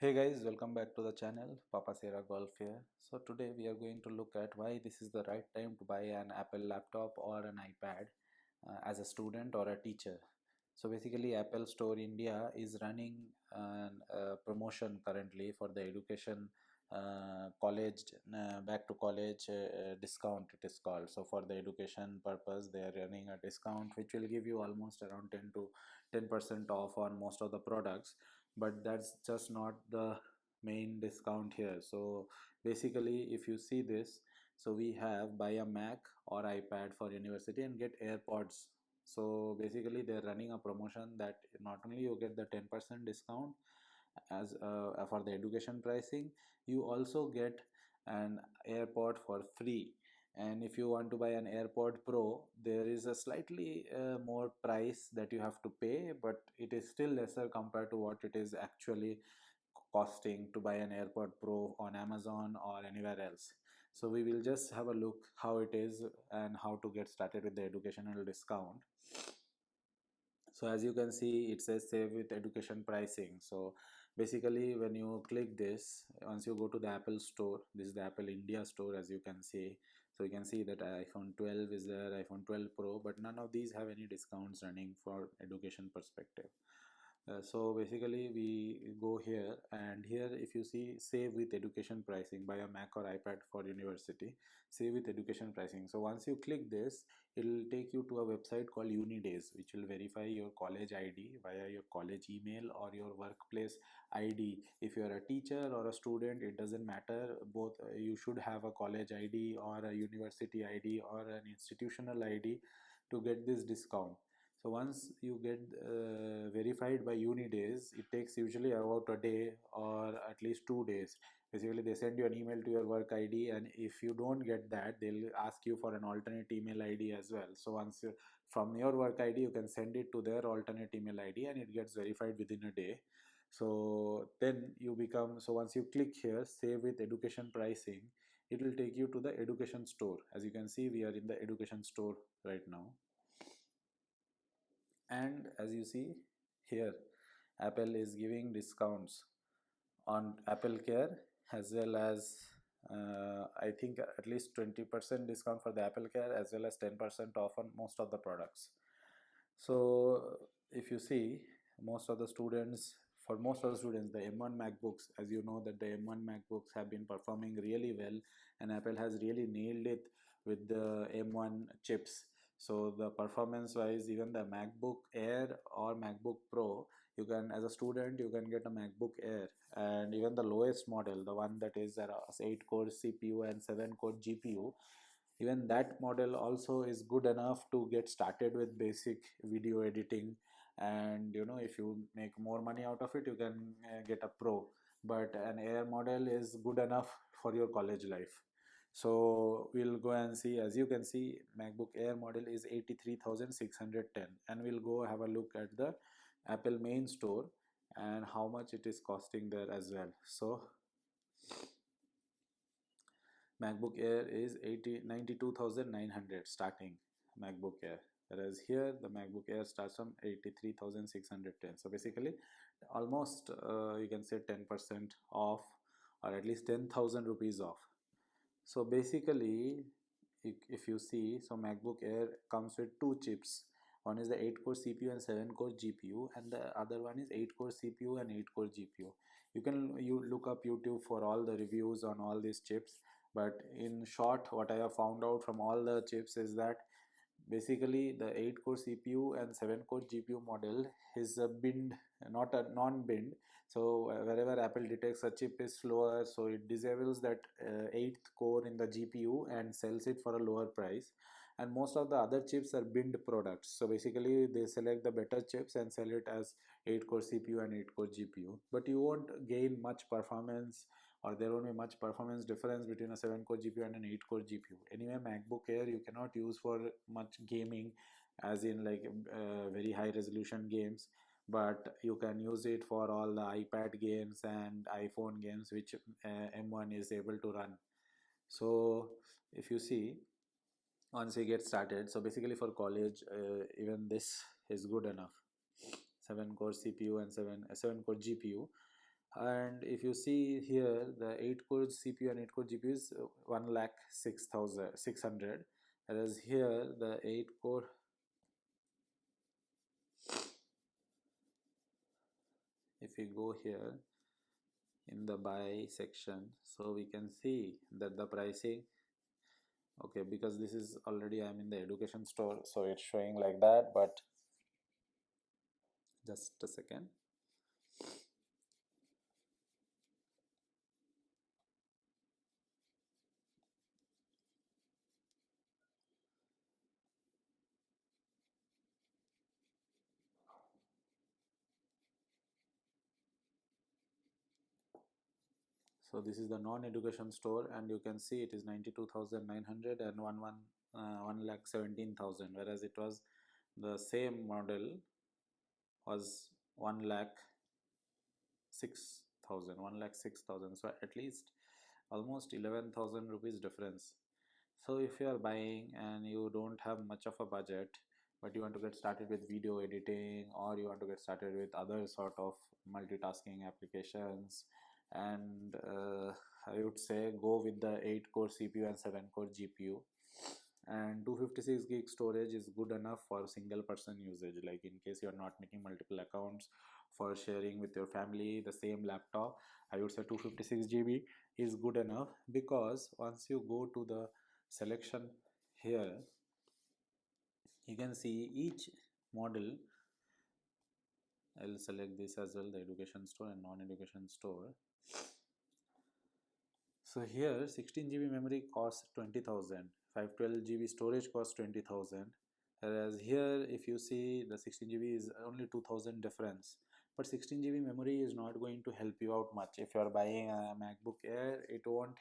Hey guys, welcome back to the channel Papa Sierra Golf here. So today we are going to look at why this is the right time to buy an Apple laptop or an iPad as a student or a teacher. So basically Apple Store India is running a promotion currently for the education college back to college discount it is called. So for the education purpose they are running a discount which will give you almost around 10 to 10% off on most of the products, but that's just not the main discount here. So basically if you see this, so we have buy a Mac or iPad for university and get AirPods. So basically they're running a promotion that not only you get the 10% discount as for the education pricing, you also get an AirPod for free. And if you want to buy an AirPod Pro, there is a slightly more price that you have to pay, but it is still lesser compared to what it is actually costing to buy an AirPod Pro on Amazon or anywhere else. So we will just have a look how it is and how to get started with the educational discount. So as you can see, it says save with education pricing. So basically when you click this, once you go to the Apple store, this is the Apple India store, as you can see. So you can see that iPhone 12 is there, iPhone 12 Pro, but none of these have any discounts running for education perspective. So basically we go here, and here if you see save with education pricing, buy a Mac or iPad for university, save with education pricing. So once you click this, it will take you to a website called Unidays, which will verify your college ID via your college email or your workplace ID. If you are a teacher or a student, it doesn't matter, both you should have a college ID or a university ID or an institutional ID to get this discount. So once you get verified by Unidays, it takes usually about a day or at least 2 days. Basically, they send you an email to your work ID, and if you don't get that, they'll ask you for an alternate email ID as well. So once you, from your work ID, you can send it to their alternate email ID, and it gets verified within a day. So then you become, so once you click here, save with education pricing, it will take you to the education store. As you can see, we are in the education store right now. And as you see here, Apple is giving discounts on Apple Care, as well as I think at least 20% discount for the Apple Care, as well as 10% off on most of the products. So if you see, most of the students, for most of the students, the M1 MacBooks, as you know that the M1 MacBooks have been performing really well, and Apple has really nailed it with the M1 chips. So the performance wise, even the MacBook Air or MacBook Pro, you can, as a student, you can get a MacBook Air, and even the lowest model, the one that is 8 core CPU and 7 core GPU, even that model also is good enough to get started with basic video editing. And you know, if you make more money out of it, you can get a Pro, but an Air model is good enough for your college life. So we'll go and see. As you can see, MacBook Air model is 83,610, and we'll go have a look at the Apple main store and how much it is costing there as well. So MacBook Air is 92,900 starting MacBook Air, whereas here the MacBook Air starts from 83,610. So basically almost you can say 10% off, or at least 10,000 rupees off. So basically if you see, so MacBook Air comes with two chips. One is the 8 core CPU and 7 core GPU, and the other one is 8 core CPU and 8 core GPU. You look up YouTube for all the reviews on all these chips, but in short, what I have found out from all the chips is that basically the 8 core CPU and 7 core GPU model is a bind, not a non-bind. So wherever Apple detects a chip is slower, so it disables that 8th core in the GPU and sells it for a lower price. And most of the other chips are bind products, so basically they select the better chips and sell it as 8 core CPU and 8 core GPU, but you won't gain much performance, or there won't be much performance difference between a 7 core GPU and an 8 core GPU. Anyway, MacBook Air you cannot use for much gaming, as in like very high resolution games, but you can use it for all the iPad games and iPhone games which M1 is able to run. So if you see, once we get started, so basically for college, even this is good enough. 7 core CPU and 7 core GPU, And if you see here, the 8 core CPU and 8 core GPU is 1,06,600, whereas here the 8 core, if we go here in the buy section, so we can see that the pricing, okay, because this is already, I'm in the education store, so it's showing like that, but just a second. So this is the non-education store, and you can see it is 92,900 and 1 lakh 17,000, whereas it was the same model was 1 lakh 6,000, 1 lakh 6,000. So at least almost 11,000 rupees difference. So if you are buying and you don't have much of a budget, but you want to get started with video editing, or you want to get started with other sort of multitasking applications, and I would say go with the 8 core CPU and 7 core GPU. And 256 gig storage is good enough for single person usage, like in case you're not making multiple accounts for sharing with your family the same laptop. I would say 256 GB is good enough, because once you go to the selection here, you can see each model. I'll select this as well, the education store and non-education store. So here 16 GB memory costs 20,000, 512 GB storage costs 20,000, whereas here if you see the 16 GB is only 2,000 difference. But 16 GB memory is not going to help you out much. If you are buying a MacBook Air, it won't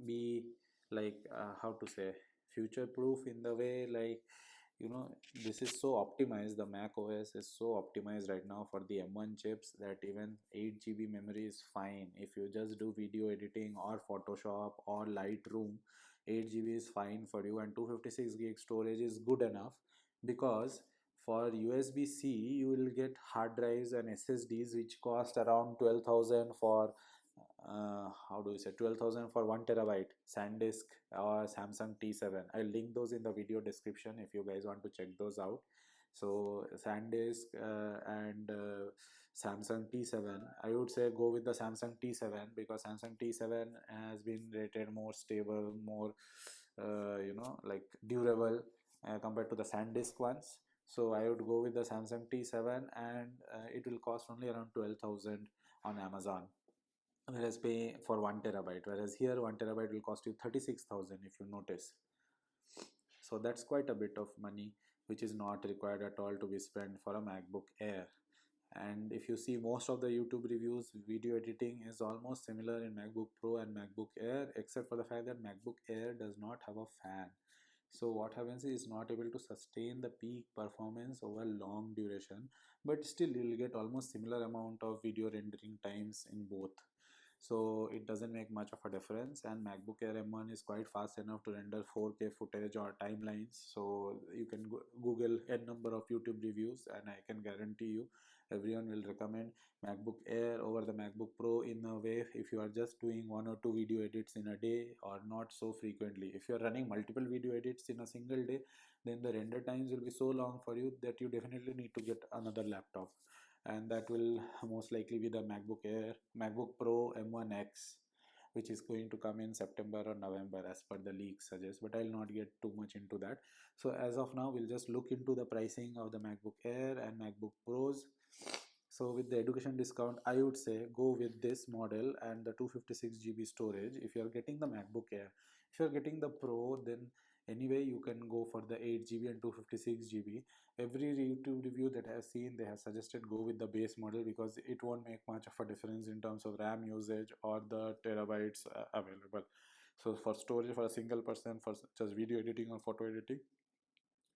be like how to say, future proof in the way, like, you know, this is so optimized, the Mac OS is so optimized right now for the M1 chips, that even 8 GB memory is fine. If you just do video editing or Photoshop or Lightroom, 8 GB is fine for you, and 256 gig storage is good enough. Because for USB-C you will get hard drives and SSDs which cost around 12,000 for how do you say, 12,000 for 1 terabyte SanDisk or Samsung T7. I'll link those in the video description if you guys want to check those out. So SanDisk and Samsung T7, I would say go with the Samsung T7, because Samsung T7 has been rated more stable, more like durable compared to the SanDisk ones. So I would go with the Samsung T7, and it will cost only around 12,000 on Amazon, whereas pay for 1 terabyte, whereas here 1 terabyte will cost you 36,000 if you notice. So that's quite a bit of money which is not required at all to be spent for a MacBook Air. And if you see most of the YouTube reviews, video editing is almost similar in MacBook Pro and MacBook Air, except for the fact that MacBook Air does not have a fan. So what happens is not able to sustain the peak performance over long duration, but still you'll get almost similar amount of video rendering times in both. So it doesn't make much of a difference, and MacBook Air M1 is quite fast enough to render 4K footage or timelines. So you can Google a number of YouTube reviews, and I can guarantee you everyone will recommend MacBook Air over the MacBook Pro in a way if you are just doing 1 or 2 video edits in a day, or not so frequently. If you are running multiple video edits in a single day, then the render times will be so long for you that you definitely need to get another laptop, and that will most likely be the MacBook Air, MacBook Pro M1X, which is going to come in September or November as per the leaks suggest, but I'll not get too much into that. So as of now, we'll just look into the pricing of the MacBook Air and MacBook Pros. So with the education discount, I would say go with this model and the 256 GB storage if you're getting the MacBook Air. If you're getting the Pro, then anyway you can go for the 8 GB and 256 GB. Every YouTube review that I've seen, they have suggested go with the base model, because it won't make much of a difference in terms of RAM usage or the terabytes available. So for storage for a single person for just video editing or photo editing,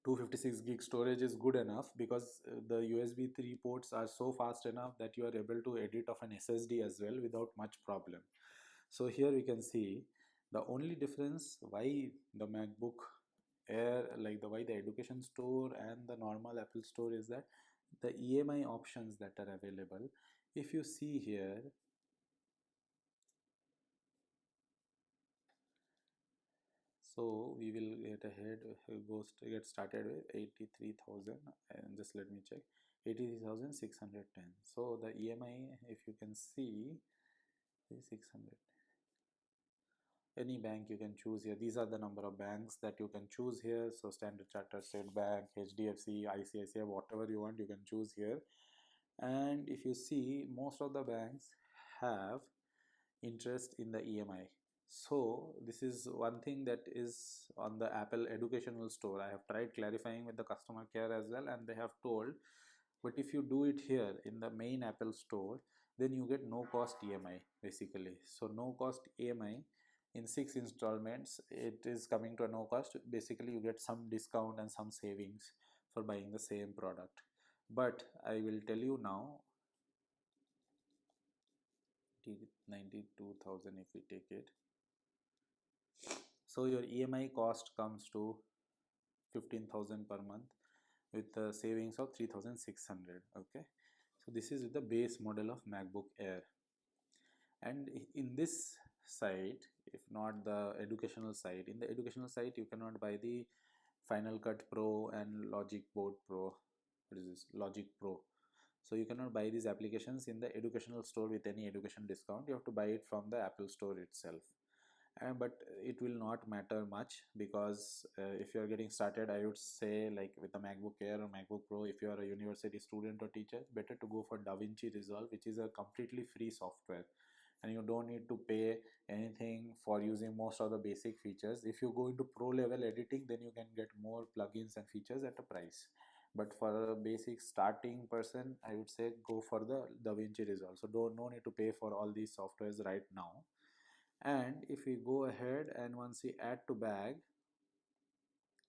256 gig storage is good enough, because the USB 3 ports are so fast enough that you are able to edit off an SSD as well without much problem. So here we can see the only difference why the MacBook Air, like the why the education store and the normal Apple store, is that the EMI options that are available. If you see here, So we will get ahead, get started with 83,000, and just let me check, 83,610. So the EMI, if you can see, is 600. Any bank you can choose here. These are the number of banks that you can choose here. So Standard Chartered, State Bank, HDFC, ICICI, whatever you want, you can choose here. And if you see, most of the banks have interest in the EMI. So this is one thing that is on the Apple educational store. I have tried clarifying with the customer care as well, and they have told, but if you do it here in the main Apple store, then you get no cost EMI basically. So no cost EMI in 6 installments, it is coming to a no cost. Basically you get some discount and some savings for buying the same product. But I will tell you now, 92,000 if we take it, so your EMI cost comes to 15,000 per month with a savings of 3,600. Okay, so this is the base model of MacBook Air. And in this site, if not the educational site, in the educational site you cannot buy the Final Cut Pro and Logic Board Pro. What is this? Logic Pro. So you cannot buy these applications in the educational store with any education discount. You have to buy it from the Apple store itself. But it will not matter much, because if you are getting started, I would say, like with the MacBook Air or MacBook Pro, if you are a university student or teacher, better to go for DaVinci Resolve, which is a completely free software, and you don't need to pay anything for using most of the basic features. If you go into pro level editing, then you can get more plugins and features at a price. But for a basic starting person, I would say go for the DaVinci Resolve. So no need to pay for all these softwares right now. And if we go ahead and once we add to bag,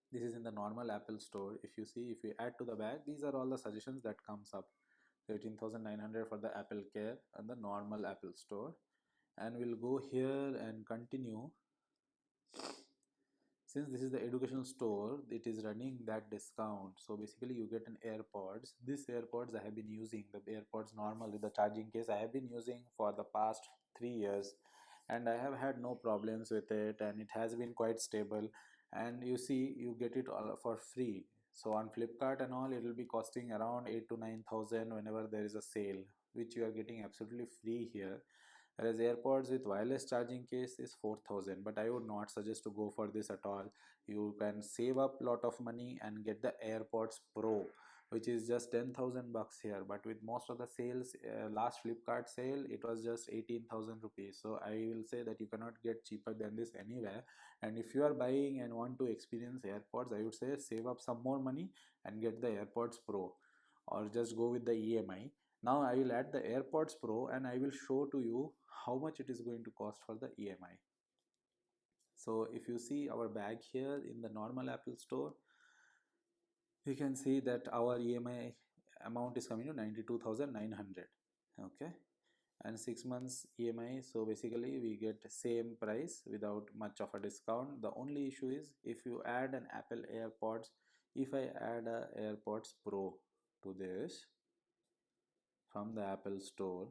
this is in the normal Apple store. If you see, if we add to the bag, these are all the suggestions that comes up. 13,900 for the Apple Care and the normal Apple store. And we'll go here and continue. Since this is the educational store, it is running that discount. So basically you get an AirPods. These AirPods I have been using, the AirPods normal with the charging case, I have been using for the past 3 years, and I have had no problems with it, and it has been quite stable. And you see, you get it all for free. So on Flipkart and all, it will be costing around 8 to 9,000 whenever there is a sale, which you are getting absolutely free here. Whereas AirPods with wireless charging case is 4,000, but I would not suggest to go for this at all. You can save up lot of money and get the AirPods Pro, which is just 10,000 bucks here. But with most of the sales, last Flipkart sale, it was just 18,000 rupees. So I will say that you cannot get cheaper than this anywhere. And if you are buying and want to experience AirPods, I would say save up some more money and get the AirPods Pro, or just go with the EMI. Now I will add the AirPods Pro and I will show to you how much it is going to cost for the EMI. So if you see our bag here in the normal Apple store, you can see that our EMI amount is coming to 92,900. Okay, and 6 months EMI. So basically we get same price without much of a discount. The only issue is if you add an Apple AirPods, if I add a AirPods Pro to this from the Apple store,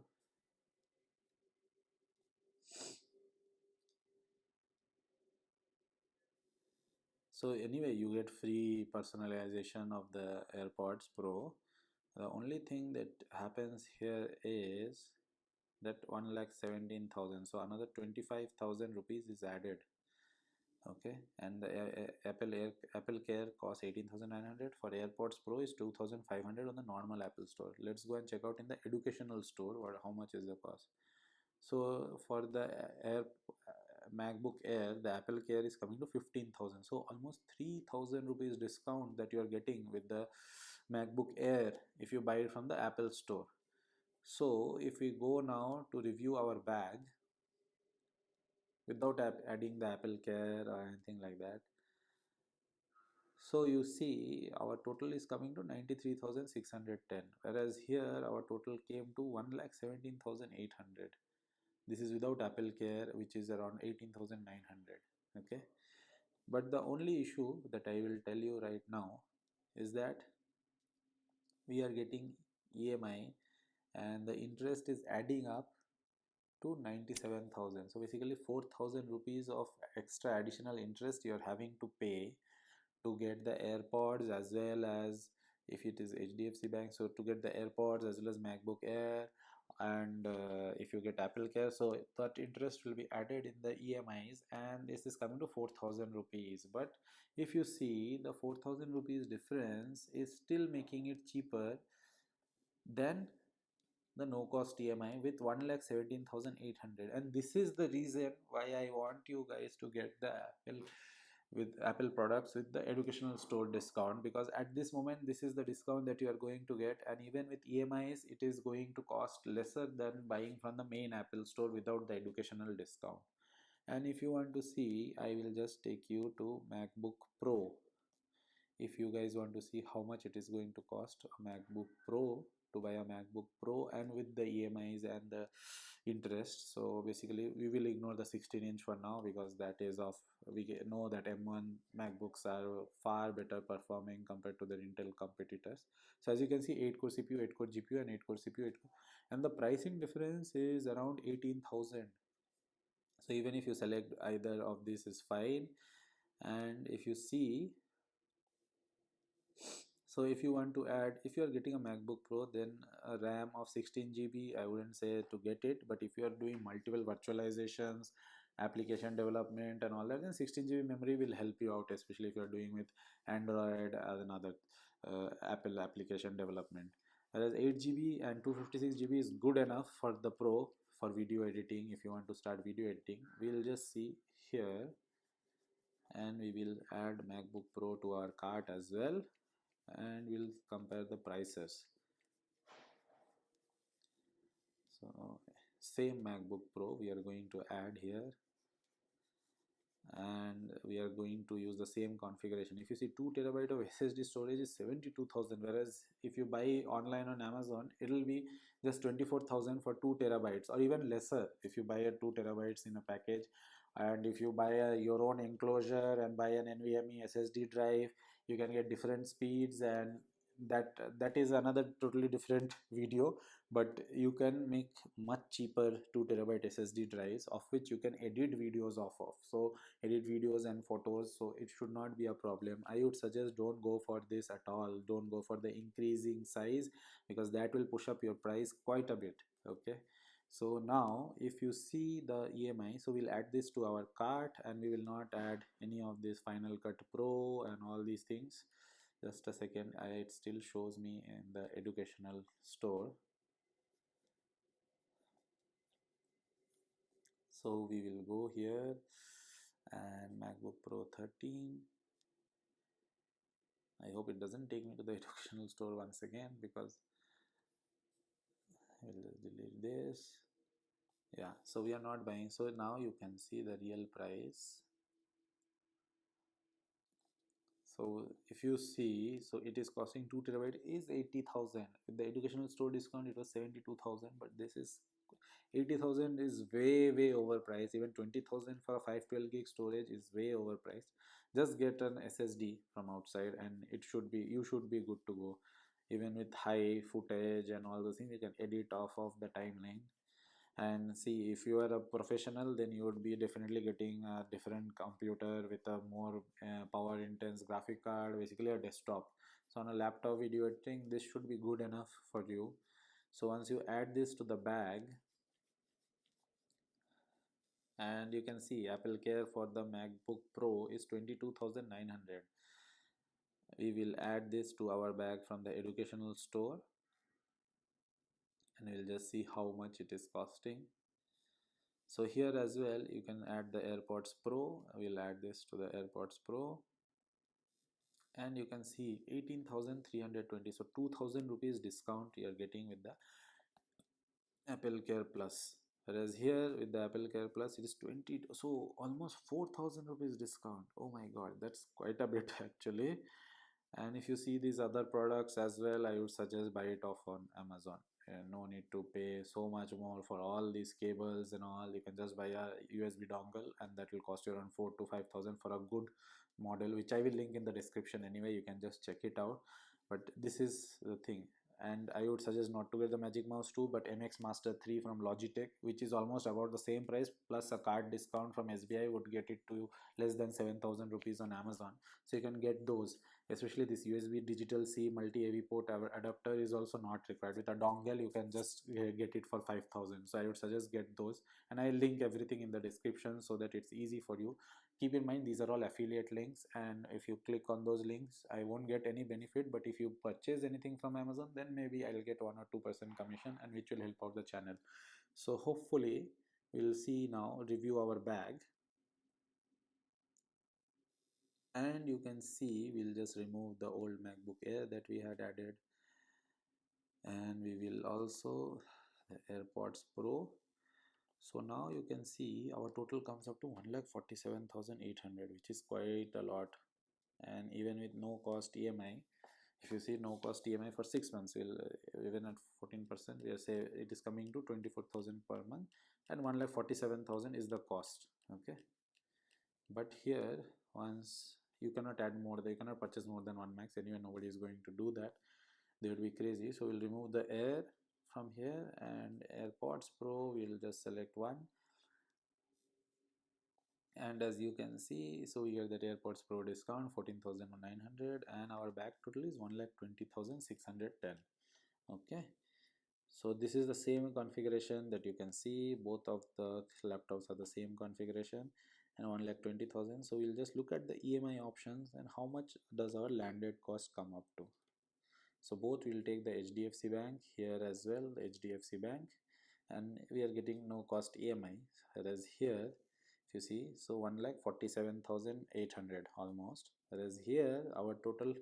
so anyway you get free personalization of the AirPods Pro. The only thing that happens here is that 1,17,000, so another 25,000 rupees is added. Okay, and the Apple Care costs 18,900. For AirPods Pro is 2,500 on the normal Apple store. Let's go and check out in the educational store how much is the cost. So for the Air MacBook Air, the Apple Care is coming to 15,000. So almost 3,000 rupees discount that you are getting with the MacBook Air if you buy it from the Apple store. So if we go now to review our bag without adding the Apple Care or anything like that, so you see our total is coming to 93,610, whereas here our total came to 1,17,800. This is without Apple Care, which is around 18,900. Okay, but the only issue that I will tell you right now is that we are getting EMI, and the interest is adding up, to 97,000. So basically 4,000 rupees of extra additional interest you're having to pay to get the AirPods, as well as if it is HDFC Bank, so to get the AirPods as well as MacBook Air, and if you get Apple Care, so that interest will be added in the EMIs, and this is coming to 4,000 rupees. But if you see, the 4,000 rupees difference is still making it cheaper than the no cost EMI with 1,17,800. And this is the reason why I want you guys to get the Apple products with the educational store discount, because at this moment this is the discount that you are going to get, and even with EMIs it is going to cost lesser than buying from the main Apple store without the educational discount. And if you want to see, I will just take you to MacBook Pro. If you guys want to see how much it is going to cost a MacBook Pro, to buy a MacBook Pro and with the EMIs and the interest. So basically we will ignore the 16-inch for now, because that is of, we know that M1 MacBooks are far better performing compared to their Intel competitors. So as you can see, 8 core CPU, 8 core GPU, and 8 core CPU, 8 core, and the pricing difference is around 18,000. So even if you select either of these is fine. And if you see, so if you want to add, if you are getting a MacBook Pro, then a RAM of 16 GB, I wouldn't say to get it. But if you are doing multiple virtualizations, application development and all that, then 16 GB memory will help you out, especially if you are doing with Android as another Apple application development. Whereas 8 GB and 256 GB is good enough for the Pro for video editing. If you want to start video editing, we'll just see here, and we will add MacBook Pro to our cart as well, and we'll compare the prices. So same MacBook Pro we are going to add here, and we are going to use the same configuration. If you see, 2 TB of SSD storage is 72,000, whereas if you buy online on Amazon, it will be just 24,000 for 2 TB, or even lesser if you buy a 2 TB in a package. And if you buy your own enclosure and buy an NVMe SSD drive, you can get different speeds, and that is another totally different video. But you can make much cheaper 2 TB SSD drives, of which you can edit videos off of. So edit videos and photos, so it should not be a problem. I would suggest don't go for this at all. Don't go for the increasing size, because that will push up your price quite a bit. Okay, so now if you see the EMI, so we'll add this to our cart, and we will not add any of this Final Cut Pro and all these things. Just a second, it still shows me in the educational store. So we will go here, and MacBook Pro 13. I hope it doesn't take me to the educational store once again, because we'll just delete this. Yeah, so we are not buying. So now you can see the real price. So if you see, so it is costing 2 TB is 80,000. With the educational store discount, it was 72,000, but this is 80,000 is way overpriced. Even 20,000 for a 512 gig storage is way overpriced. Just get an SSD from outside, and you should be good to go. Even with high footage and all those things, you can edit off of the timeline. And see, if you are a professional, then you would be definitely getting a different computer with a more power intense graphic card, basically a desktop. So on a laptop video editing, this should be good enough for you. So once you add this to the bag, and you can see Apple Care for the MacBook Pro is 22,900. We will add this to our bag from the educational store, and we'll just see how much it is costing. So here as well, you can add the AirPods Pro. We'll add this to the AirPods Pro, and you can see 18,320. So 2,000 rupees discount you are getting with the Apple Care Plus. Whereas here with the Apple Care Plus, it is 20, so almost 4,000 rupees discount. Oh my god, that's quite a bit actually. And if you see these other products as well, I would suggest buy it off on Amazon. No need to pay so much more for all these cables and all. You can just buy a USB dongle, and that will cost you around 4 to 5,000 for a good model, which I will link in the description anyway. You can just check it out. But this is the thing, and I would suggest not to get the Magic Mouse 2 but MX Master 3 from Logitech, which is almost about the same price, plus a card discount from SBI would get it to less than 7,000 rupees on Amazon. So you can get those. Especially this USB digital C multi AV port adapter is also not required. With a dongle you can just get it for 5,000. So I would suggest get those, and I'll link everything in the description so that it's easy for you. Keep in mind these are all affiliate links, and if you click on those links I won't get any benefit, but if you purchase anything from Amazon then maybe I'll get 1 or 2% commission, and which will help out the channel. So hopefully we'll see now, review our bag, and you can see we'll just remove the old MacBook Air that we had added, and we will also the AirPods Pro. So now you can see our total comes up to 1,47,800, which is quite a lot. And even with no cost EMI, if you see no cost EMI for 6 months, will even at 14%, we are say it is coming to 24,000 per month, and 1,47,000 is the cost. Okay, but here once you cannot add more, you cannot purchase more than one max. Anyway, nobody is going to do that. They would be crazy. So we'll remove the Air from here, and AirPods Pro we'll just select one, and as you can see, so here that AirPods Pro discount 14,900, and our bag total is 1,20,610. Okay, so this is the same configuration that you can see. Both of the laptops are the same configuration, and 1,20,000. So we'll just look at the EMI options and how much does our landed cost come up to. So both will take the HDFC Bank, here as well the HDFC Bank, and we are getting no cost EMI. Whereas here if you see, so 1,47,800 almost, whereas here our total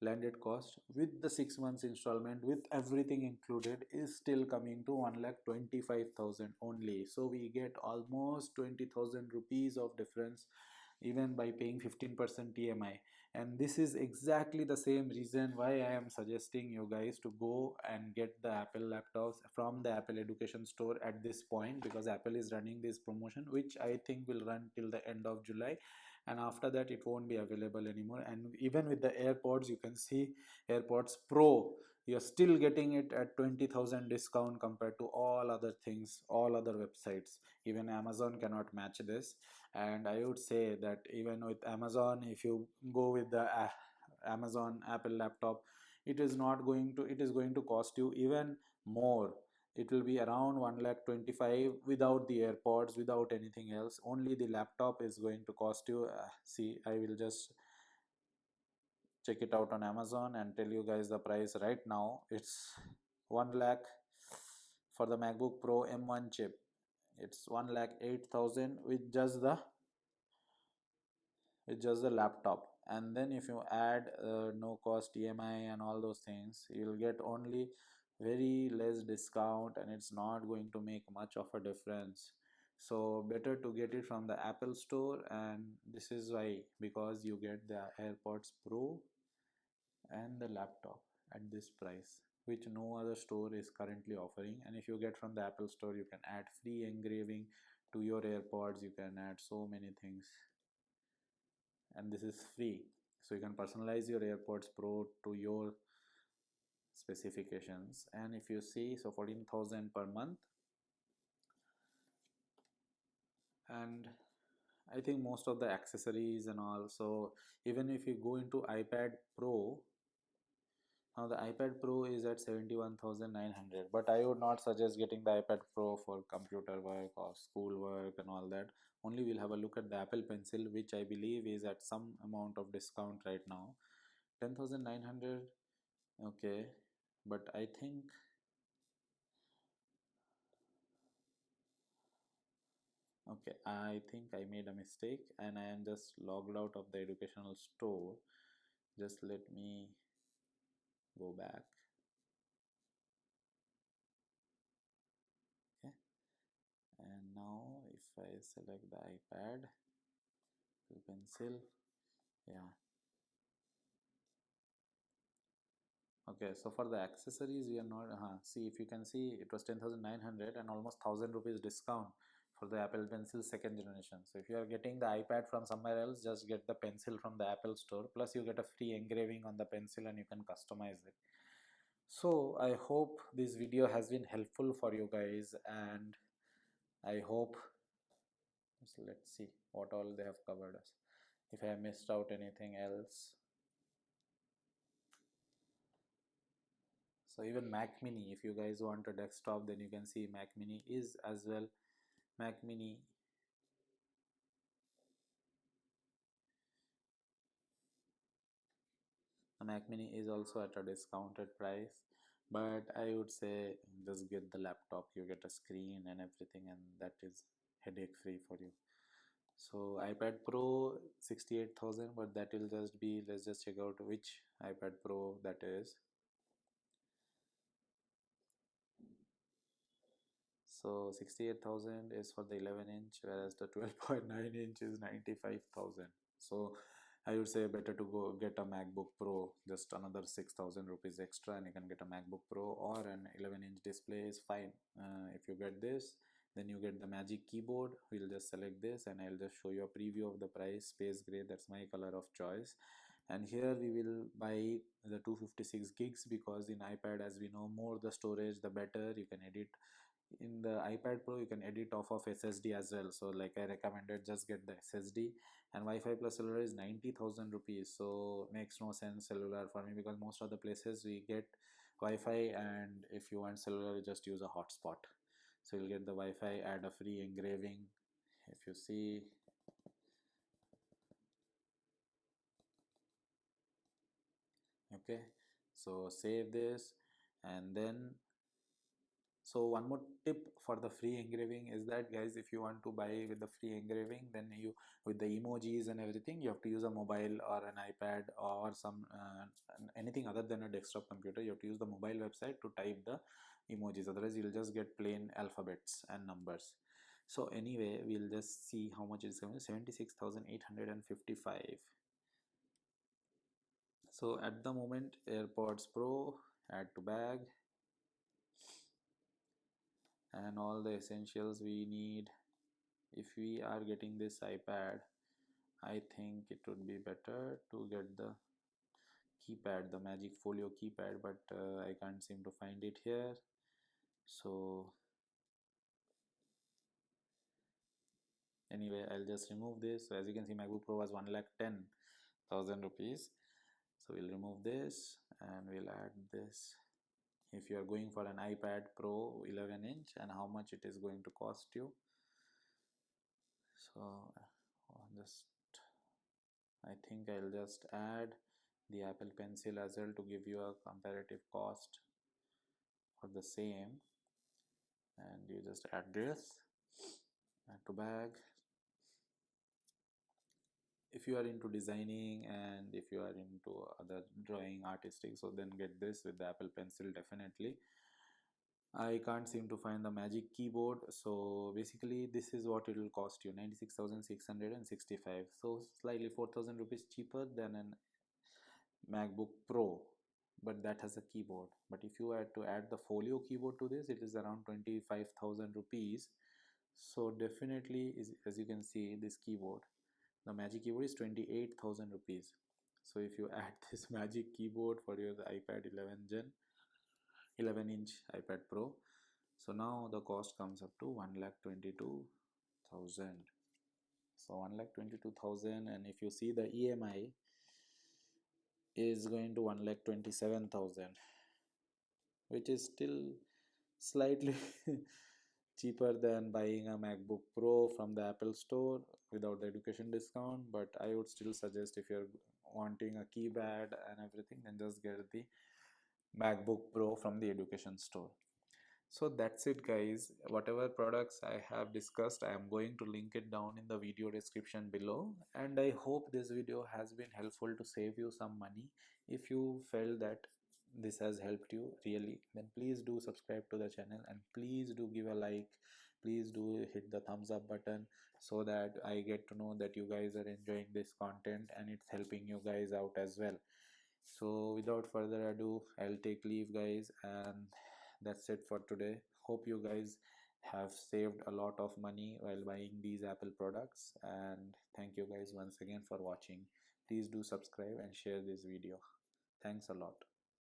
landed cost with the 6 months installment with everything included is still coming to 1,25,000 only. So we get almost 20,000 rupees of difference even by paying 15% EMI. And this is exactly the same reason why I am suggesting you guys to go and get the Apple laptops from the Apple Education Store at this point, because Apple is running this promotion which I think will run till the end of July, and after that it won't be available anymore. And even with the AirPods, you can see AirPods Pro, you're still getting it at 20,000 discount compared to all other things, all other websites. Even Amazon cannot match this. And I would say that even with Amazon, if you go with the Amazon Apple laptop, it is not going to, it is going to cost you even more. It will be around 1,25,000 without the AirPods, without anything else. Only the laptop is going to cost you, see, I will just check it out on Amazon and tell you guys the price right now. It's 1 lakh for the MacBook Pro M1 chip. It's 1,08,000 with just the laptop. And then if you add no cost EMI and all those things, you'll get only very less discount, and it's not going to make much of a difference. So better to get it from the Apple Store, and this is why, because you get the AirPods Pro and the laptop at this price, which no other store is currently offering. And if you get from the Apple Store, you can add free engraving to your AirPods, you can add so many things, and this is free. So you can personalize your AirPods Pro to your specifications. And if you see, so 14,000 per month, and I think most of the accessories and all. So even if you go into iPad Pro, now the iPad Pro is at 71,900, but I would not suggest getting the iPad Pro for computer work or school work and all that. Only we'll have a look at the Apple Pencil, which I believe is at some amount of discount right now. 10,900, okay, but I think, okay, I think I made a mistake and I am just logged out of the educational store. Just let me go back. Okay, and now if I select the iPad, the pencil, yeah. Okay, so for the accessories, we are not, see, if you can see, it was 10,900 and almost 1,000 rupees discount for the Apple Pencil second generation. So if you are getting the iPad from somewhere else, just get the pencil from the Apple Store, plus you get a free engraving on the pencil and you can customize it. So I hope this video has been helpful for you guys, and I hope, so let's see what all they have covered us, if I missed out anything else. So even Mac Mini, if you guys want a desktop, then you can see Mac Mini is as well. Mac Mini, the Mac Mini is also at a discounted price, but I would say just get the laptop. You get a screen and everything, and that is headache free for you. So iPad Pro 68,000, but that will just be, let's just check out which iPad Pro that is. So 68,000 is for the 11 inch, whereas the 12.9 inch is 95,000. So I would say better to go get a MacBook Pro, just another 6,000 rupees extra, and you can get a MacBook Pro, or an 11-inch display is fine. If you get this, then you get the Magic Keyboard. We'll just select this, and I'll just show you a preview of the price. Space gray, that's my color of choice. And here we will buy the 256 gigs, because in iPad, as we know, more the storage the better. You can edit in the iPad Pro, you can edit off of SSD as well. So like I recommended, just get the SSD. And Wi-Fi plus cellular is 90,000 rupees, so makes no sense cellular for me, because most of the places we get Wi-Fi, and if you want cellular, you just use a hotspot. So you'll get the Wi-Fi, add a free engraving. If you see, okay, so save this. And then, so one more tip for the free engraving is that, guys, if you want to buy with the free engraving, then you, with the emojis and everything, you have to use a mobile or an iPad or some anything other than a desktop computer. You have to use the mobile website to type the emojis, otherwise you'll just get plain alphabets and numbers. So anyway, we'll just see how much it's going. 76,855. So at the moment, AirPods Pro, add to bag, and all the essentials we need. If we are getting this iPad, I think it would be better to get the keypad, the Magic Folio keypad, but I can't seem to find it here. So anyway, I'll just remove this. So as you can see, MacBook Pro was 1,10,000 rupees. So we'll remove this and we'll add this. If you are going for an iPad Pro 11 inch, and how much it is going to cost you. So just, I think I'll just add the Apple Pencil as well to give you a comparative cost for the same. And you just add this, add to bag. If you are into designing and if you are into other drawing artistic, so then get this with the Apple Pencil definitely. I can't seem to find the Magic Keyboard, so basically this is what it will cost you, 96,665. So slightly 4,000 rupees cheaper than an MacBook Pro, but that has a keyboard. But if you had to add the Folio keyboard to this, it is around 25,000 rupees. So definitely is, as you can see, this keyboard, the Magic Keyboard, is 28,000 rupees. So if you add this Magic Keyboard for your iPad 11 inch iPad Pro, so now the cost comes up to 1,22,000. So 1,22,000, and if you see the EMI is going to 1,27,000, which is still slightly cheaper than buying a MacBook Pro from the Apple Store without the education discount. But I would still suggest, if you're wanting a keypad and everything, then just get the MacBook Pro from the education store. So that's it, guys. Whatever products I have discussed, I am going to link it down in the video description below, and I hope this video has been helpful to save you some money. If you felt that this has helped you really, then please do subscribe to the channel, and please do give a like. Please do hit the thumbs up button, so that I get to know that you guys are enjoying this content and it's helping you guys out as well. So without further ado, I'll take leave, guys, and that's it for today. Hope you guys have saved a lot of money while buying these Apple products, and thank you guys once again for watching. Please do subscribe and share this video. Thanks a lot.